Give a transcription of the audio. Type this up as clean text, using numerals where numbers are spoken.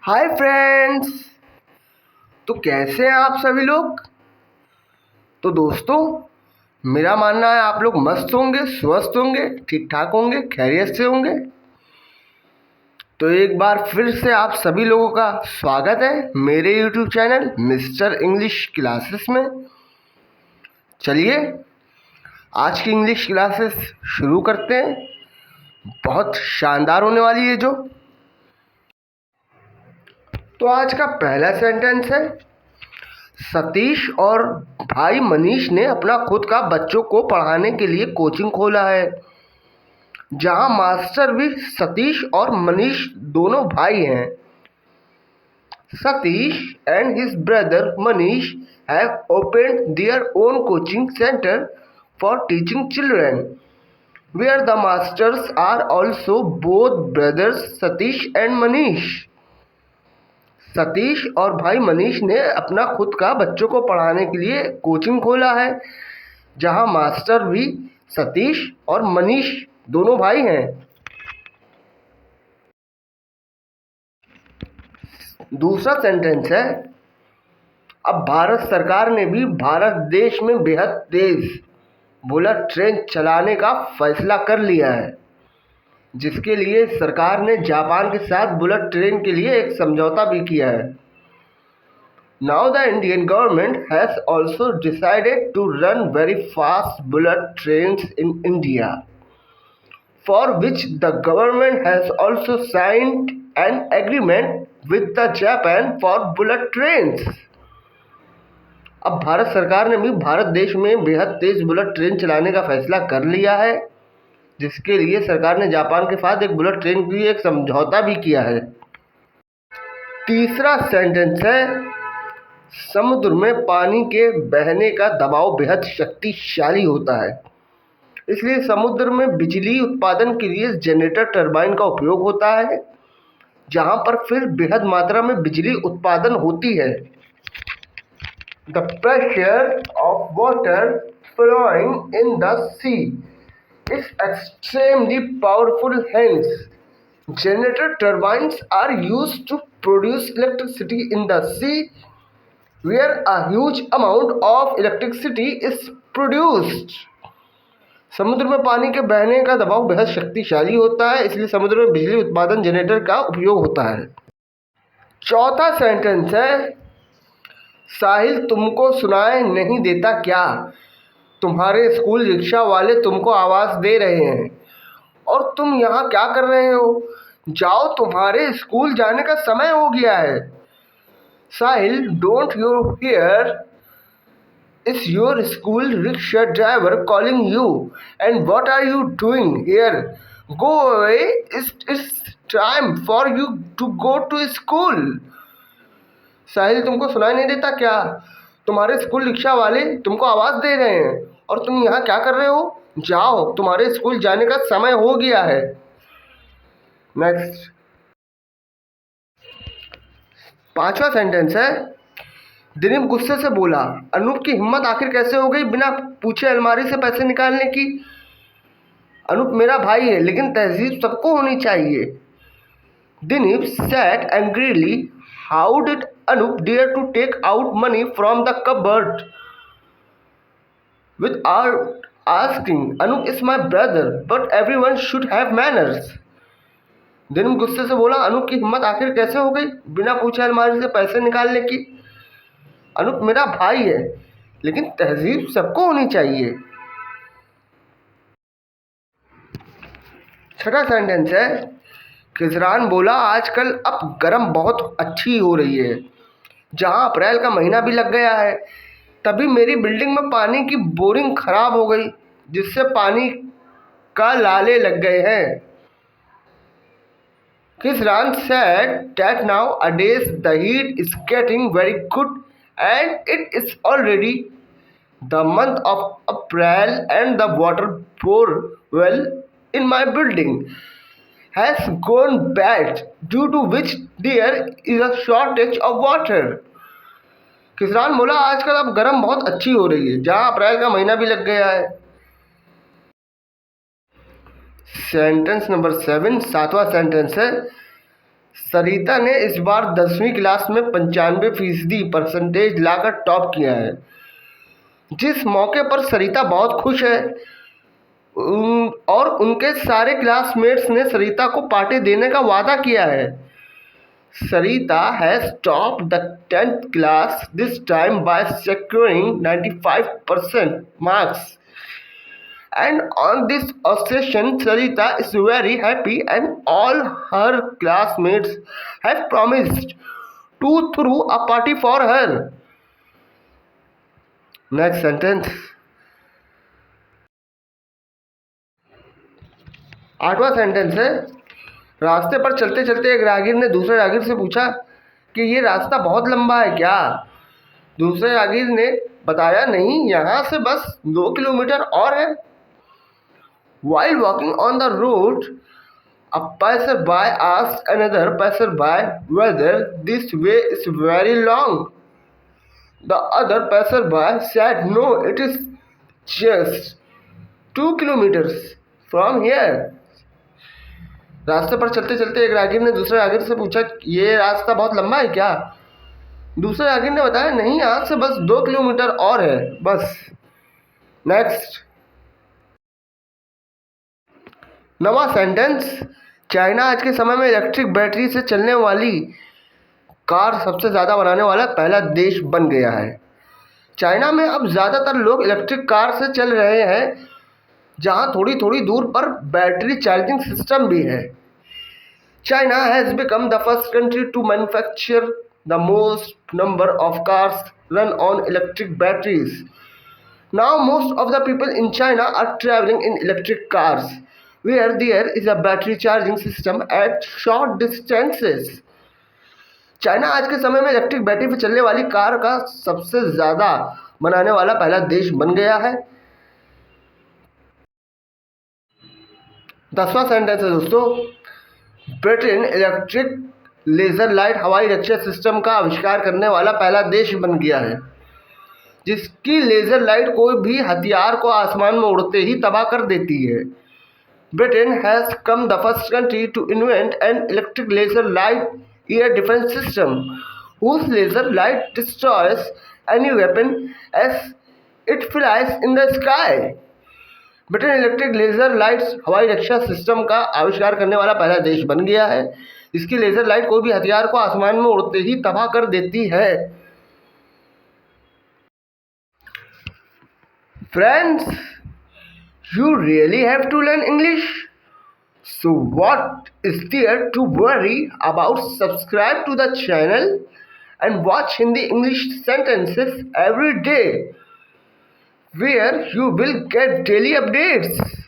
Hi friends. तो कैसे हैं आप सभी लोग। तो दोस्तों, मेरा मानना है आप लोग मस्त होंगे, स्वस्थ होंगे, ठीक ठाक होंगे, खैरियत से होंगे। तो एक बार फिर से आप सभी लोगों का स्वागत है मेरे YouTube channel mister English classes में। चलिए आज की इंग्लिश क्लासेस शुरू करते हैं। बहुत शानदार होने वाली है जो। तो आज का पहला सेंटेंस है, सतीश और भाई मनीष ने अपना खुद का बच्चों को पढ़ाने के लिए कोचिंग खोला है, जहां मास्टर भी सतीश और मनीष दोनों भाई हैं। Satish and his brother Manish have opened their own coaching center for teaching children, where the masters are also both brothers Satish and Manish. Satish और भाई मनीष ने अपना खुद का बच्चों को पढ़ाने के लिए कोचिंग खोला है, जहां मास्टर भी सतीश और मनीष दोनों भाई हैं। दूसरा सेंटेंस है, अब भारत सरकार ने भी भारत देश में बेहद तेज बुलेट ट्रेन चलाने का फैसला कर लिया है, जिसके लिए सरकार ने जापान के साथ बुलेट ट्रेन के लिए एक समझौता भी किया है। Now the Indian government has also decided to run very fast bullet trains in India, for which the government has also signed an agreement with the Japan for bullet trains. अब भारत सरकार ने भी भारत देश में बेहद तेज बुलेट ट्रेन चलाने का फैसला कर लिया है, जिसके लिए सरकार ने जापान के साथ एक बुलेट ट्रेन के लिए एक समझौता भी किया है। तीसरा सेंटेंस है, समुद्र में पानी के बहने का दबाव बेहद शक्तिशाली होता है, इसलिए समुद्र में बिजली उत्पादन के लिए जनरेटर टरबाइन का उपयोग होता है, जहां पर फिर बेहद मात्रा में बिजली उत्पादन होती है। The pressure of water flowing in the sea is extremely powerful, hence generator turbines are used to produce electricity in the sea, where a huge amount of electricity is produced. समुद्र में पानी के बहने का दबाव बेहद शक्तिशाली होता है, इसलिए समुद्र में बिजली उत्पादन जनरेटर का उपयोग होता है। चौथा सेंटेंस है, साहिल तुमको सुनाई नहीं देता क्या, तुम्हारे स्कूल रिक्शा वाले तुमको आवाज़ दे रहे हैं और तुम यहाँ क्या कर रहे हो, जाओ तुम्हारे स्कूल जाने का समय हो गया है। Sahil, don't you hear, is your school rickshaw driver calling you, and what are you doing here, go away, it's time for you to go to school. Sahil तुमको सुनाई नहीं देता क्या, तुम्हारे स्कूल रिक्शा वाले तुमको आवाज़ दे रहे हैं और तुम यहाँ क्या कर रहे हो, जाओ तुम्हारे स्कूल जाने का समय हो गया है। नेक्स्ट, पांचवा सेंटेंस है, दिलीप गुस्से से बोला, अनूप की हिम्मत आखिर कैसे हो गई बिना पूछे अलमारी से पैसे निकालने की। अनूप मेरा भाई है, लेकिन तहजीब सबको होनी चाहिए। Dilip said angrily, how did Anup dare to take out money from the cupboard without asking? Anup is my brother, but everyone should have manners. Dilip गुस्से से बोला, अनूप की हिम्मत आखिर कैसे हो गई बिना पूछे अलमारी से पैसे निकालने की। अनूप मेरा भाई है, लेकिन तहजीब सबको होनी चाहिए। छठा सेंटेंस है, खिजरान बोला, आजकल अब गर्म बहुत अच्छी हो रही है, जहां अप्रैल का महीना भी लग गया है, तभी मेरी बिल्डिंग में पानी की बोरिंग खराब हो गई, जिससे पानी का लाले लग गए हैं। Kisran said that nowadays the heat is getting very good and it is already the month of April and the water well in my building has gone bad, due to which there is a shortage of water. किसान बोला, आजकल अब गर्म बहुत अच्छी हो रही है, जहां अप्रैल का महीना भी लग गया है। सेंटेंस नंबर 7, सातवां सेंटेंस है, सरिता ने इस बार 10वीं क्लास में 95% परसेंटेज लाकर टॉप किया है। जिस मौके पर सरिता बहुत खुश है और उनके सारे क्लासमेट्स ने सरिता को पार्टी देने का वादा किया है। Sarita has topped the 10th class this time by securing 95% marks. And on this occasion, Sarita is very happy and all her classmates have promised to throw a party for her. Next sentence. 8वां sentence है, रास्ते पर चलते चलते एक राहगीर ने दूसरे राहगीर से पूछा कि ये रास्ता बहुत लंबा है क्या? दूसरे राहगीर ने बताया, नहीं, यहाँ से बस 2 किलोमीटर और है। While walking on the road, a passerby asked another passerby whether this way is very long. The other passerby said, no, it is just 2 kilometers from here. रास्ते पर चलते चलते एक राहगीर ने दूसरे राहगीर से पूछा, ये रास्ता बहुत लंबा है क्या? दूसरे राहगीर ने बताया, नहीं, यहाँ से बस 2 किलोमीटर और है, बस। नेक्स्ट। 9वां सेंटेंस, चाइना आज के समय में इलेक्ट्रिक बैटरी से चलने वाली कार सबसे ज़्यादा बनाने वाला पहला देश बन गया है। चाइना में अब ज़्यादातर लोग इलेक्ट्रिक कार से चल रहे हैं, जहां थोड़ी थोड़ी दूर पर बैटरी चार्जिंग सिस्टम भी है। China has become the first country to manufacture the most number of cars run on electric batteries. Now most of the people in China are traveling in electric cars, where there is a battery charging system at short distances. China आज के समय में electric battery पर चलने वाली car का सबसे ज़्यादा बनाने वाला पहला देश बन गया है। 10वां सेंटेंस है दोस्तों, ब्रिटेन इलेक्ट्रिक लेज़र लाइट हवाई रक्षा सिस्टम का आविष्कार करने वाला पहला देश बन गया है, जिसकी लेज़र लाइट कोई भी हथियार को आसमान में उड़ते ही तबाह कर देती है। Britain has come the first country to invent an electric laser light air defence system whose laser light destroys any weapon as it flies in the sky. Britain electric laser lights हवाई रक्षा system का आविष्कार करने वाला पहला देश बन गया है, इसकी लेजर लाइट कोई भी हथियार को आसमान में उड़ते ही तबाह कर देती है। Friends, you really have to learn English. So what is there to worry about? Subscribe to the channel and watch Hindi English sentences every day, where you will get daily updates.